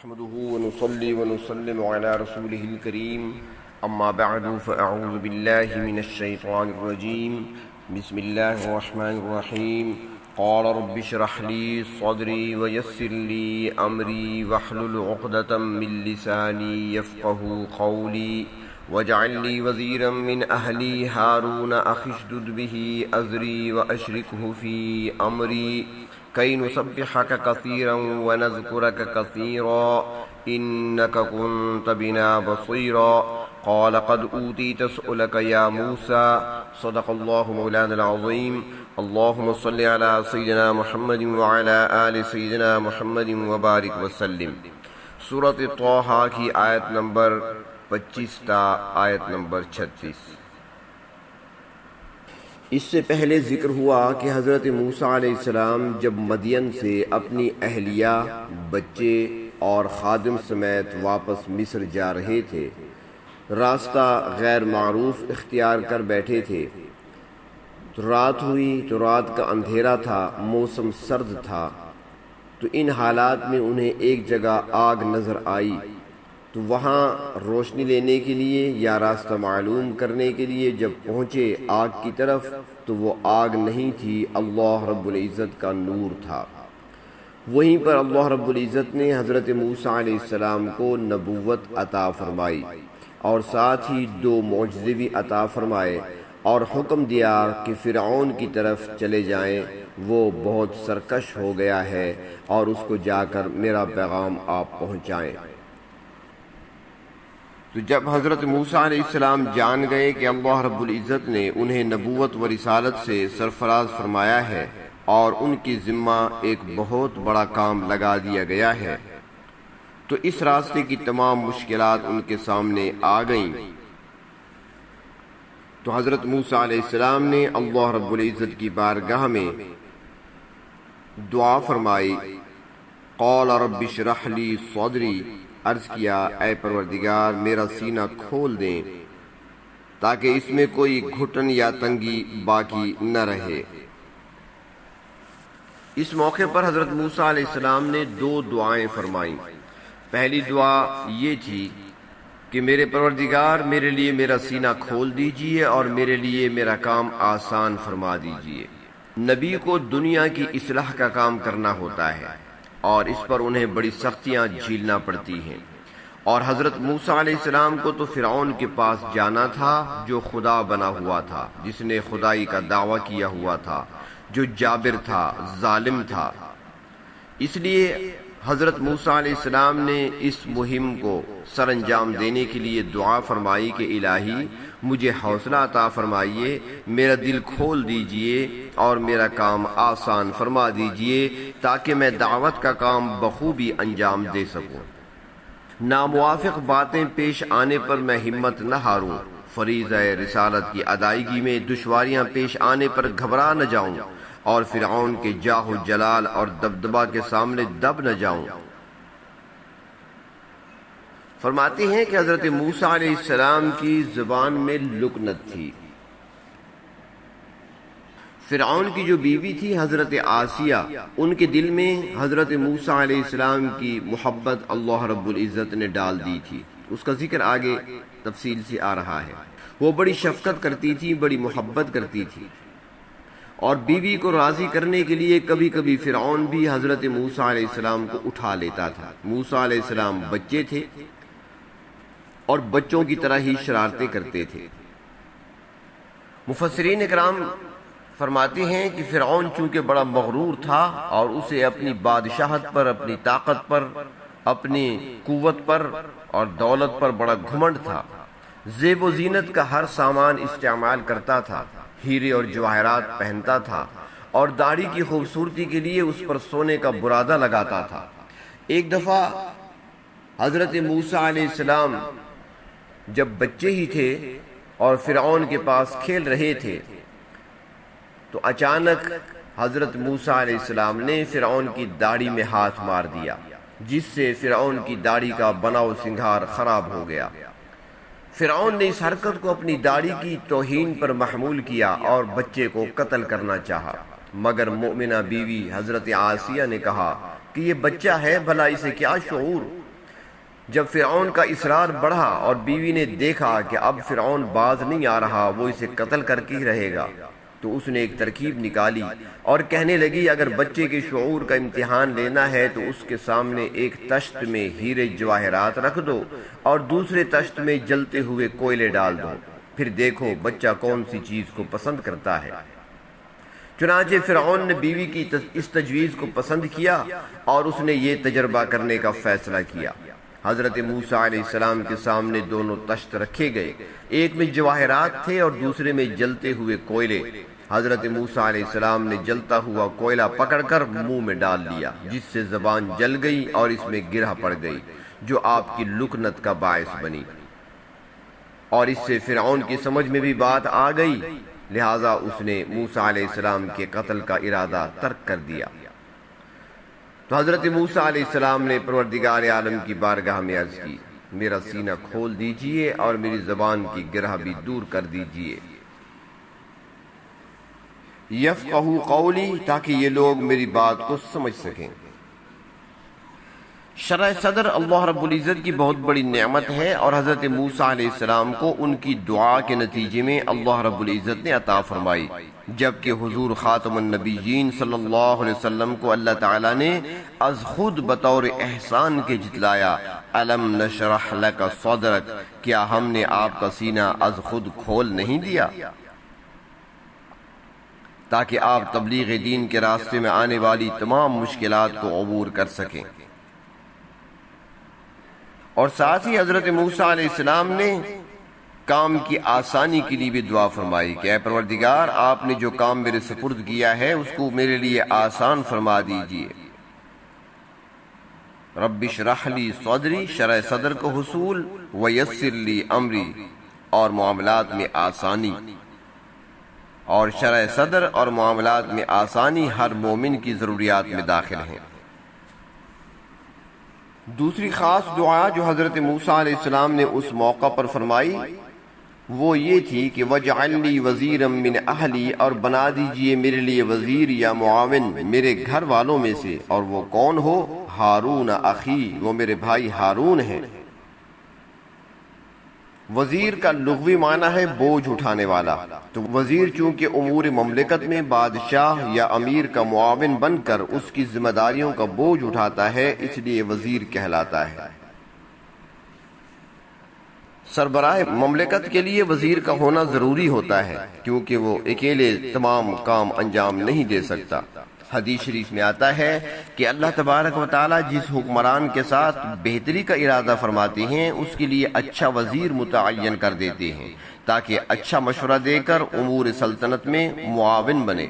نحمده ونصلي ونسلم على رسوله الكريم أما بعد فأعوذ بالله من الشيطان الرجيم بسم الله الرحمن الرحيم قال رب اشرح لي صدري ويسر لي أمري واحلل عقدة من لساني يفقه قولي واجعل لي وزيرا من أهلي هارون أخي اشدد به أزري وأشركه في أمري كي نسبحك كثيرا ونذكرك كثيرا إنك كنت بنا بصيرا قال قد أوتيت سؤلك يا موسى صدق الله مولانا العظيم اللهم صل على سيدنا محمد وعلى آل سيدنا محمد وبارك وسلم سورة طه کی آیت نمبر 25 تا آیت نمبر 36۔ اس سے پہلے ذکر ہوا کہ حضرت موسیٰ علیہ السلام جب مدین سے اپنی اہلیہ، بچے اور خادم سمیت واپس مصر جا رہے تھے، راستہ غیر معروف اختیار کر بیٹھے تھے تو رات ہوئی تو رات کا اندھیرا تھا، موسم سرد تھا، تو ان حالات میں انہیں ایک جگہ آگ نظر آئی، تو وہاں روشنی لینے کے لیے یا راستہ معلوم کرنے کے لیے جب پہنچے آگ کی طرف تو وہ آگ نہیں تھی، اللہ رب العزت کا نور تھا۔ وہیں پر اللہ رب العزت نے حضرت موسیٰ علیہ السلام کو نبوت عطا فرمائی اور ساتھ ہی 2 معجزے بھی عطا فرمائے اور حکم دیا کہ فرعون کی طرف چلے جائیں، وہ بہت سرکش ہو گیا ہے اور اس کو جا کر میرا پیغام آپ پہنچائیں۔ تو جب حضرت موسیٰ علیہ السلام جان گئے کہ اللہ رب العزت نے انہیں نبوت و رسالت سے سرفراز فرمایا ہے اور ان کی ذمہ ایک بہت بڑا کام لگا دیا گیا ہے، تو اس راستے کی تمام مشکلات ان کے سامنے آ گئیں، تو حضرت موسیٰ علیہ السلام نے اللہ رب العزت کی بارگاہ میں دعا فرمائی، قال رب اشرح لی صدری، عرض کیا اے پروردگار میرا سینہ کھول دیں تاکہ اس میں کوئی گھٹن یا تنگی باقی نہ رہے۔ اس موقع پر حضرت موسیٰ علیہ السلام نے 2 دعائیں فرمائیں۔ پہلی دعا یہ تھی کہ میرے پروردگار میرے لیے میرا سینہ کھول دیجئے اور میرے لیے میرا کام آسان فرما دیجئے۔ نبی کو دنیا کی اصلاح کا کام کرنا ہوتا ہے اور اس پر انہیں بڑی سختیاں جھیلنا پڑتی ہیں، اور حضرت موسیٰ علیہ السلام کو تو فرعون کے پاس جانا تھا جو خدا بنا ہوا تھا، جس نے خدائی کا دعویٰ کیا ہوا تھا، جو جابر تھا، ظالم تھا۔ اس لیے حضرت موسیٰ علیہ السلام نے اس مہم کو سر انجام دینے کے لیے دعا فرمائی کہ الہی مجھے حوصلہ عطا فرمائیے، میرا دل کھول دیجئے اور میرا کام آسان فرما دیجئے تاکہ میں دعوت کا کام بخوبی انجام دے سکوں۔ ناموافق باتیں پیش آنے پر میں ہمت نہ ہاروں، فریضہ رسالت کی ادائیگی میں دشواریاں پیش آنے پر گھبرا نہ جاؤں اور فرعون کے جاہ و جلال اور دبدبہ کے سامنے دب نہ جاؤں۔ فرماتے ہیں کہ حضرت موسیٰ علیہ السلام کی زبان میں لکنت تھی۔ فرعون کی جو بیوی تھی حضرت آسیہ، ان کے دل میں حضرت موسیٰ علیہ السلام کی محبت اللہ رب العزت نے ڈال دی تھی، اس کا ذکر آگے تفصیل سے آ رہا ہے۔ وہ بڑی شفقت کرتی تھی، بڑی محبت کرتی تھی، اور بیوی کو راضی کرنے کے لیے کبھی کبھی فرعون بھی حضرت موسیٰ علیہ السلام کو اٹھا لیتا تھا۔ موسیٰ علیہ السلام بچے تھے اور بچوں کی طرح ہی شرارتیں کرتے تھے۔ مفسرین اکرام فرماتے ہیں کہ فرعون چونکہ بڑا مغرور تھا اور اسے اپنی بادشاہت پر، اپنی طاقت پر، اپنی قوت پر اور دولت پر بڑا گھمنڈ تھا، زیب و زینت کا ہر سامان استعمال کرتا تھا، ہیرے اور جواہرات پہنتا تھا اور داڑھی کی خوبصورتی کے لیے اس پر سونے کا برادہ لگاتا تھا۔ ایک دفعہ حضرت موسیٰ علیہ السلام جب بچے ہی تھے اور فرعون کے پاس کھیل رہے تھے تو اچانک حضرت موسیٰ علیہ السلام نے فرعون کی داڑھی میں ہاتھ مار دیا، جس سے فرعون کی داڑھی کا بناؤ سنگھار خراب ہو گیا۔ فرعون نے اس حرکت کو اپنی داڑھی کی توہین پر محمول کیا اور بچے کو قتل کرنا چاہا، مگر مومنہ بیوی حضرت آسیہ نے کہا کہ یہ بچہ ہے، بھلا اسے کیا شعور، جب فرعون کا اصرار بڑھا اور بیوی نے دیکھا کہ اب فرعون باز نہیں آ رہا، وہ اسے قتل کر کے ہی رہے گا، تو اس نے ایک ترکیب نکالی اور کہنے لگی اگر بچے کے شعور کا امتحان لینا ہے تو اس کے سامنے ایک تشت میں ہیرے جواہرات رکھ دو اور دوسرے تشت میں جلتے ہوئے کوئلے ڈال دو، پھر دیکھو بچہ کون سی چیز کو پسند کرتا ہے۔ چنانچہ فرعون نے بیوی کی اس تجویز کو پسند کیا اور اس نے یہ تجربہ کرنے کا فیصلہ کیا۔ حضرت موسیٰ علیہ السلام کے سامنے دونوں تشت رکھے گئے، ایک میں جواہرات تھے اور دوسرے میں جلتے ہوئے کوئلے۔ حضرت موسیٰ علیہ السلام نے جلتا ہوا کوئلہ پکڑ کر منہ میں ڈال لیا، جس سے زبان جل گئی اور اس میں گرہ پڑ گئی، جو آپ کی لکنت کا باعث بنی، اور اس سے فرعون کی سمجھ میں بھی بات آ گئی، لہٰذا اس نے موسیٰ علیہ السلام کے قتل کا ارادہ ترک کر دیا۔ تو حضرت موسیٰ علیہ السلام نے پروردگار عالم کی بارگاہ میں عرض کی، میرا سینہ کھول دیجئے اور میری زبان کی گرہ بھی دور کر دیجئے، یفقہوا قولی، تاکہ یہ لوگ میری بات کو سمجھ سکیں۔ شرح صدر اللہ رب العزت کی بہت بڑی نعمت ہے، اور حضرت موسیٰ علیہ السلام کو ان کی دعا کے نتیجے میں اللہ رب العزت نے عطا فرمائی، جبکہ حضور خاتم النبیین صلی اللہ علیہ وسلم کو اللہ تعالیٰ نے از خود بطور احسان کے جتلایا، الم نشرح لک صدرک، کیا ہم نے آپ کا سینہ از خود کھول نہیں دیا، تاکہ آپ تبلیغ دین کے راستے میں آنے والی تمام مشکلات کو عبور کر سکیں۔ اور ساتھ ہی حضرت موسیٰ علیہ السلام نے کام کی آسانی کے لیے بھی دعا فرمائی کہ اے پروردگار، آپ نے جو کام میرے سپرد کیا ہے اس کو میرے لیے آسان فرما دیجئے۔ رب اشرح لی صدری، شرح صدر کو حصول، ویسر لی امری، اور معاملات میں آسانی، اور شرح صدر اور معاملات میں آسانی ہر مومن کی ضروریات میں داخل ہیں۔ دوسری خاص دعا جو حضرت موسیٰ علیہ السلام نے اس موقع پر فرمائی وہ یہ تھی کہ وَاجْعَلْ لِي وَزِيرًا مِّنْ أَهْلِي، اور بنا دیجئے میرے لیے وزیر یا معاون میرے گھر والوں میں سے، اور وہ کون ہو؟ ہارون اخی، وہ میرے بھائی ہارون ہیں۔ وزیر کا لغوی معنی ہے بوجھ اٹھانے والا، تو وزیر چونکہ امور مملکت میں بادشاہ یا امیر کا معاون بن کر اس کی ذمہ داریوں کا بوجھ اٹھاتا ہے، اس لیے وزیر کہلاتا ہے۔ سربراہ مملکت کے لیے وزیر کا ہونا ضروری ہوتا ہے، کیونکہ وہ اکیلے تمام کام انجام نہیں دے سکتا۔ حدیث شریف میں آتا ہے کہ اللہ تبارک و تعالی جس حکمران کے ساتھ بہتری کا ارادہ فرماتے ہیں اس کے لیے اچھا وزیر متعین کر دیتے ہیں، تاکہ اچھا مشورہ دے کر امور سلطنت میں معاون بنے،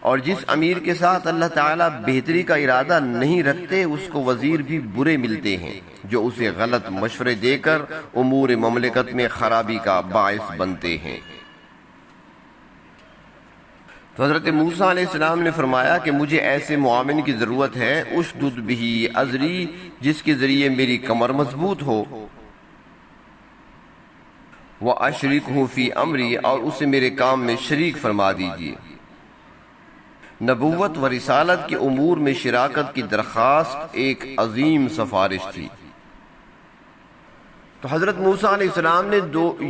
اور جس امیر کے ساتھ اللہ تعالیٰ بہتری کا ارادہ نہیں رکھتے اس کو وزیر بھی برے ملتے ہیں، جو اسے غلط مشورے دے کر امور مملکت میں خرابی کا باعث بنتے ہیں۔ تو حضرت موسیٰ علیہ السلام نے فرمایا کہ مجھے ایسے معاون کی ضرورت ہے، اشدد بہ ازری، جس کے ذریعے میری کمر مضبوط ہو، واشرکہ فی امری، اور اسے میرے کام میں شریک فرما دیجیے۔ نبوت و رسالت کے امور میں شراکت کی درخواست ایک عظیم سفارش تھی۔ تو حضرت موسیٰ علیہ السلام نے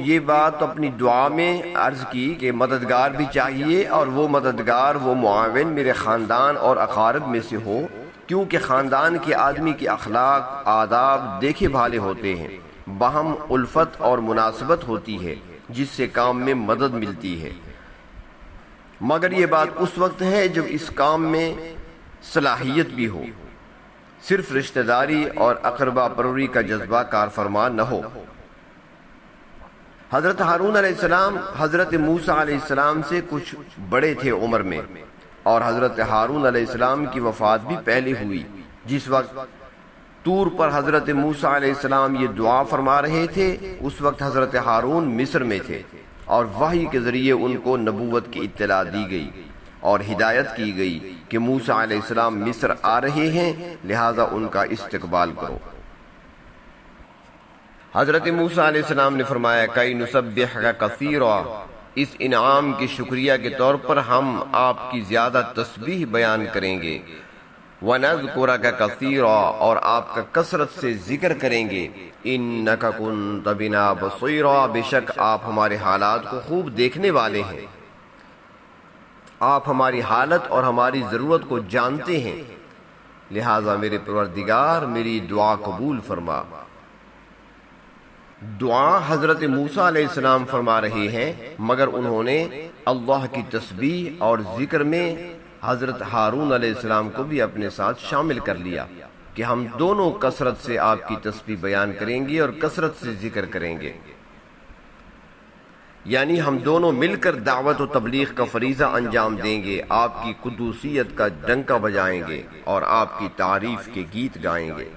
یہ بات اپنی دعا میں عرض کی کہ مددگار بھی چاہیے، اور وہ مددگار، وہ معاون میرے خاندان اور اقارب میں سے ہو، کیونکہ خاندان کے آدمی کے اخلاق آداب دیکھے بھالے ہوتے ہیں، باہم الفت اور مناسبت ہوتی ہے جس سے کام میں مدد ملتی ہے، مگر یہ بات اس وقت ہے جب اس کام میں صلاحیت بھی ہو، صرف رشتہ داری اور اقربا پروری کا جذبہ کار فرما نہ ہو۔ حضرت ہارون علیہ السلام حضرت موسیٰ علیہ السلام سے کچھ بڑے تھے عمر میں، اور حضرت ہارون علیہ السلام کی وفات بھی پہلے ہوئی۔ جس وقت طور پر حضرت موسیٰ علیہ السلام یہ دعا فرما رہے تھے اس وقت حضرت ہارون مصر میں تھے، اور وحی کے ذریعے ان کو نبوت کی اطلاع دی گئی اور ہدایت کی گئی کہ موسیٰ علیہ السلام مصر آ رہے ہیں، لہٰذا ان کا استقبال کرو۔ حضرت موسیٰ علیہ السلام نے فرمایا کئی نسبحک کثیرا، اس انعام کے شکریہ کے طور پر ہم آپ کی زیادہ تسبیح بیان کریں گے، وَنَذْكُرَكَ كَثِيرًا اور آپ کا کثرت سے ذکر کریں گے. إِنَّكَ كُنتَ بِنَا بَصِيرًا بے شک آپ ہمارے حالات کو خوب دیکھنے والے ہیں. آپ ہماری حالت اور ہماری ضرورت کو جانتے ہیں، لہٰذا میرے پروردگار میری دعا قبول فرما. دعا حضرت موسیٰ علیہ السلام فرما رہے ہیں، مگر انہوں نے اللہ کی تسبیح اور ذکر میں حضرت ہارون علیہ السلام کو بھی اپنے ساتھ شامل کر لیا کہ ہم دونوں کثرت سے آپ کی تسبیح بیان کریں گے اور کثرت سے ذکر کریں گے. یعنی ہم دونوں مل کر دعوت و تبلیغ کا فریضہ انجام دیں گے، آپ کی قدوسیت کا ڈنکا بجائیں گے اور آپ کی تعریف کے گیت گائیں گے.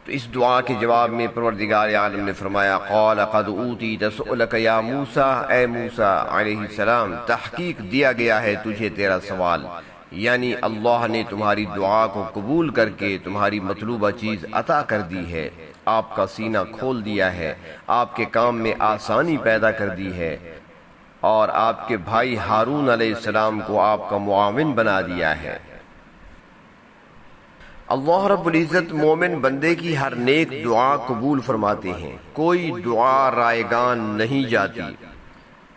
تو اس دعا کے جواب میں پروردگار عالم نے فرمایا قال قد اوتیت سؤلک یا موسیٰ، اے موسیٰ علیہ السلام تحقیق دیا گیا ہے تجھے تیرا سوال، یعنی اللہ نے تمہاری دعا کو قبول کر کے تمہاری مطلوبہ چیز عطا کر دی ہے، آپ کا سینہ کھول دیا ہے، آپ کے کام میں آسانی پیدا کر دی ہے اور آپ کے بھائی ہارون علیہ السلام کو آپ کا معاون بنا دیا ہے. اللہ رب العزت مومن بندے کی ہر نیک دعا قبول فرماتے ہیں، کوئی دعا رائگان نہیں جاتی.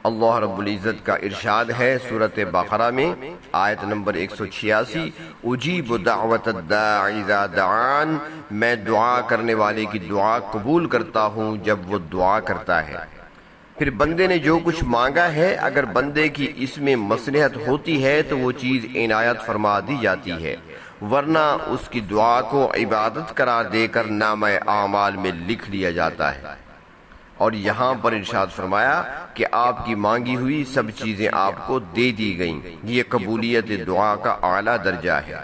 اللہ رب العزت کا ارشاد ہے سورۃ بقرہ میں آیت نمبر 186 اجیب دعوت الداع اذا دعان، میں دعا کرنے والے کی دعا قبول کرتا ہوں جب وہ دعا کرتا ہے. پھر بندے نے جو کچھ مانگا ہے اگر بندے کی اس میں مصلحت ہوتی ہے تو وہ چیز عنایت فرما دی جاتی ہے، ورنہ اس کی دعا کو عبادت قرار دے کر نامہ اعمال میں لکھ لیا جاتا ہے. اور یہاں پر ارشاد فرمایا کہ آپ کی مانگی ہوئی سب چیزیں آپ کو دے دی گئیں. یہ قبولیت دعا کا اعلیٰ درجہ ہے.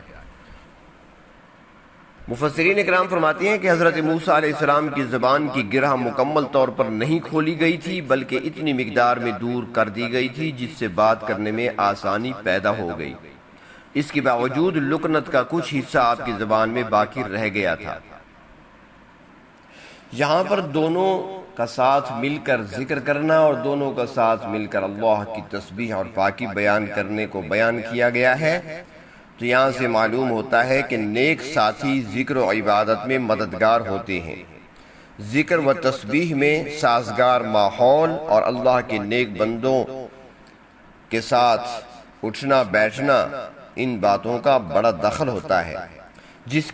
مفسرین اکرام فرماتے ہیں کہ حضرت موسیٰ علیہ السلام کی زبان کی گرہ مکمل طور پر نہیں کھولی گئی تھی بلکہ اتنی مقدار میں دور کر دی گئی تھی جس سے بات کرنے میں آسانی پیدا ہو گئی. اس کے باوجود لکنت کا کچھ حصہ آپ کی زبان میں باقی رہ گیا تھا. یہاں پر دونوں کا ساتھ مل کر ذکر کرنا اور دونوں کا ساتھ مل کر اللہ کی تسبیح اور پاکی بیان کرنے کو بیان کیا گیا ہے. تو یہاں سے معلوم ہوتا ہے کہ نیک ساتھی ذکر و عبادت میں مددگار ہوتے ہیں. ذکر و تسبیح میں سازگار ماحول اور اللہ کے نیک بندوں کے ساتھ اٹھنا بیٹھنا ان باتوں کا بڑا دخل ہوتا ہے. جس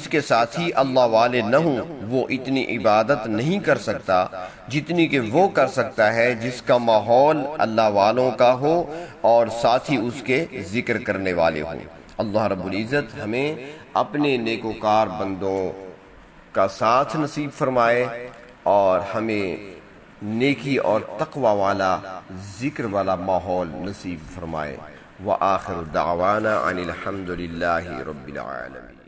کے ساتھی اللہ والے نہ ہوں وہ اتنی عبادت نہیں کر سکتا جتنی کہ وہ کر سکتا ہے جس کا ماحول اللہ والوں کا ہو اور ساتھی اس کے ذکر کرنے والے ہوں. اللہ رب العزت ہمیں اپنے نیکوکار بندوں کا ساتھ نصیب فرمائے اور ہمیں نیکی اور تقوی والا ذکر والا ماحول نصیب فرمائے. وآخر دعوانا عن الحمد للہ رب العالمین.